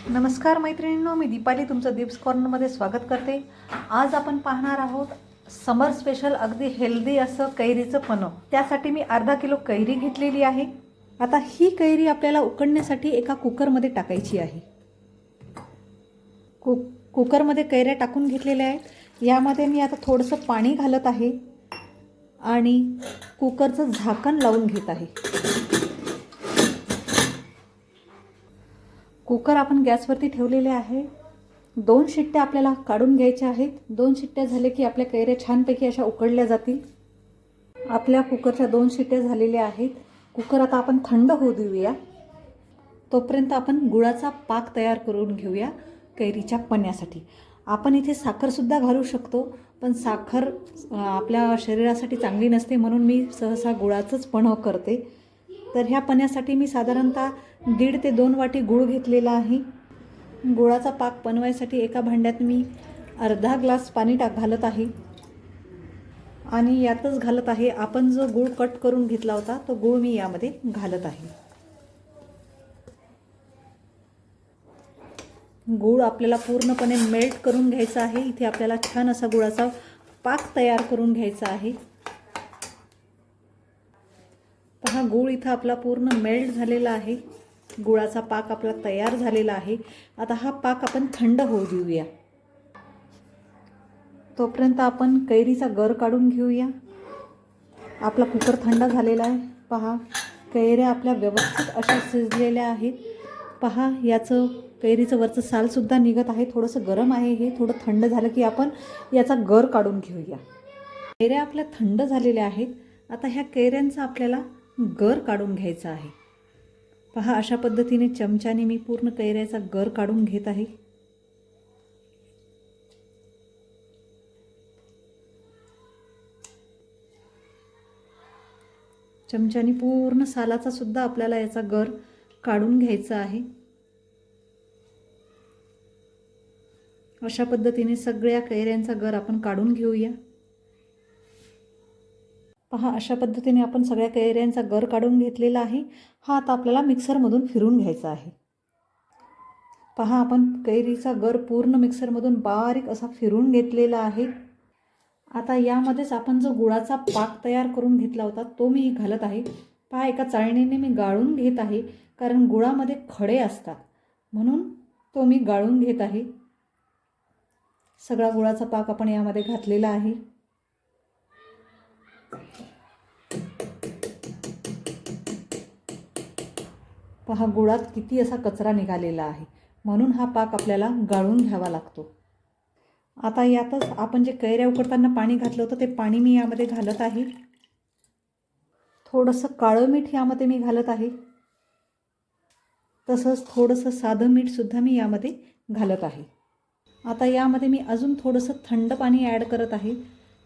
नमस्कार मैत्रिणींनो, मी दीपाली तुमचं दीप्स कॉर्नरमध्ये स्वागत करते। आज आपण पाहणार आहोत समर स्पेशल अगदी हेल्दी असं कैरीचं पन्ह। त्यासाठी मी अर्धा किलो कैरी घेतलेली आहे। आता ही कैरी आपल्याला उकडण्यासाठी एका कुकरमध्ये टाकायची आहे। कुकरमध्ये कैऱ्या टाकून घेतलेल्या आहेत। यामध्ये मी आता थोडंसं पाणी घालत आहे आणि कुकरचं झाकण लावून घेत आहे। कुकर आपण गॅसवरती ठेवलेले आहे। 2 शिट्ट्या आपल्याला काढून घ्यायच्या आहेत। 2 शिट्ट्या झाले की आपल्या कैऱ्या छानपैकी अशा उकडल्या जातील। आपल्या कुकरच्या 2 शिट्ट्या झालेल्या आहेत। कुकर आता आपण थंड होऊ देऊया। तोपर्यंत आपण गुळाचा पाक तयार करून घेऊया कैरीच्या पन्ह्यासाठी। आपण इथे साखर सुद्धा घालू शकतो, पण साखर आपल्या शरीरासाठी चांगली नसते, म्हणून मी सहसा गुळाचंच पन्ह करते। तर ह्या पन्ह्यासाठी मी साधारणतः 1.5 ते 2 वाटी गूळ घेतलेला आहे। गुळाचा पाक बनवायसाठी एका भांड्यात मी अर्धा ग्लास पाणी घालत आहे आणि यातच घालत आहे आपण जो गूळ कट करून घेतला होता तो गूळ मी यामध्ये घालत आहे। गूळ आपल्याला पूर्णपणे मेल्ट करून घ्यायचा आहे। इथे आपल्याला छान असा गुळाचा पाक तयार करून घ्यायचा आहे। पहा, गूळ इथं आपला पूर्ण मेल्ट झालेला आहे। गुळाचा पाक आपला तयार झालेला आहे। आता हा पाक आपण थंड होऊ देऊया। तोपर्यंत आपण कैरीचा गर काढून घेऊया। आपला कुकर थंड झालेला आहे। पहा, कैऱ्या आपल्या व्यवस्थित अशा शिजलेल्या आहेत। पहा, याचं कैरीचं वरचं साल सुद्धा निघत आहे। थोडंसं गरम आहे हे। थोडं थंड झालं की आपण याचा गर काढून घेऊया। कैऱ्या आपल्या थंड झालेल्या आहेत। आता ह्या कैऱ्यांचा आपल्याला गर काढून घ्यायचा आहे। पहा, अशा पद्धतीने चमच्याने मी पूर्ण कैऱ्याचा गर काढून घेत आहे। चमच्याने पूर्ण सालाचा सुद्धा आपल्याला याचा गर काढून घ्यायचा आहे। अशा पद्धतीने सगळ्या कैऱ्यांचा गर आपण काढून घेऊया। पहा, अशा पद्धतीने आपण सगळ्या कैऱ्यांचा गर काढून घेतलेला आहे। हा आता आपल्याला मिक्सरमधून फिरून घ्यायचा आहे। पहा, आपण कैरीचा गर पूर्ण मिक्सरमधून बारीक असा फिरून घेतलेला आहे। आता यामध्येच आपण जो गुळाचा पाक तयार करून घेतला होता तो मी घालत आहे। पहा, एका चाळणीने मी गाळून घेत आहे, कारण गुळामध्ये खडे असतात, म्हणून तो मी गाळून घेत आहे। सगळा गुळाचा पाक आपण यामध्ये घातलेला आहे। पहा, गुळात किती असा कचरा निघालेला आहे, म्हणून हा पाक आपल्याला गाळून घ्यावा लागतो। आता यातच आपण जे कैऱ्या उकडताना पाणी घातलं होतं ते पाणी मी यामध्ये घालत आहे। थोडंसं काळं मीठ यामध्ये मी घालत आहे। तसंच थोडंसं साधं मीठ सुद्धा मी यामध्ये घालत आहे। आता यामध्ये मी अजून थोडंसं थंड पाणी ॲड करत आहे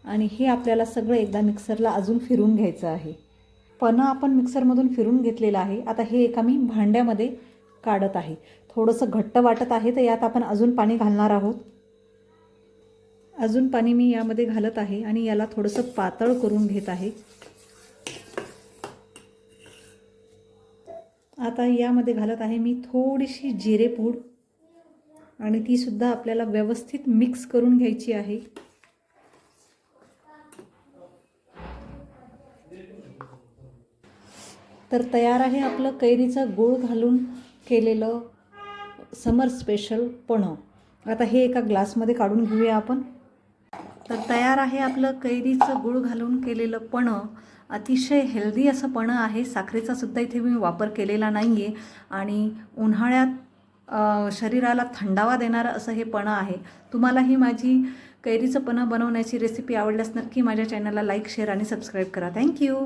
आणि हे आपल्याला सगळं एकदा मिक्सरला अजून फिरून घ्यायचं आहे। पन्ह आपण मिक्सरमधून फिरून घेतलेला आहे। आता हे एका मी भांड्यामध्ये काढत आहे। थोडंसं घट्ट वाटत आहे, तर यात आपण अजून पाणी घालणार आहोत। अजून पाणी मी यामध्ये घालत आहे आणि याला थोडंसं पातळ करून घेत आहे। आता यामध्ये घालत आहे मी थोडीशी जिरेपूड आणि ती सुद्धा आपल्याला व्यवस्थित मिक्स करून घ्यायची आहे। तर तयार आहे आपलं कैरीचं गूळ घालून केलेलं समर स्पेशल पन्ह। आता हे एका ग्लासमध्ये काढून घेऊया आपण। तर तयार आहे आपलं कैरीचं गूळ घालून केलेलं पन्ह। अतिशय हेल्दी असं पन्ह आहे। साखरेचा सुद्धा इथे मी वापर केलेला नाही आहे आणि उन्हाळ्यात शरीराला थंडावा देणारं असं हे पन्ह आहे। तुम्हाला ही माझी कैरीचं पन्ह बनवण्याची रेसिपी आवडल्यास नक्की माझ्या चॅनलला लाईक, शेअर आणि सबस्क्राईब करा। थँक्यू।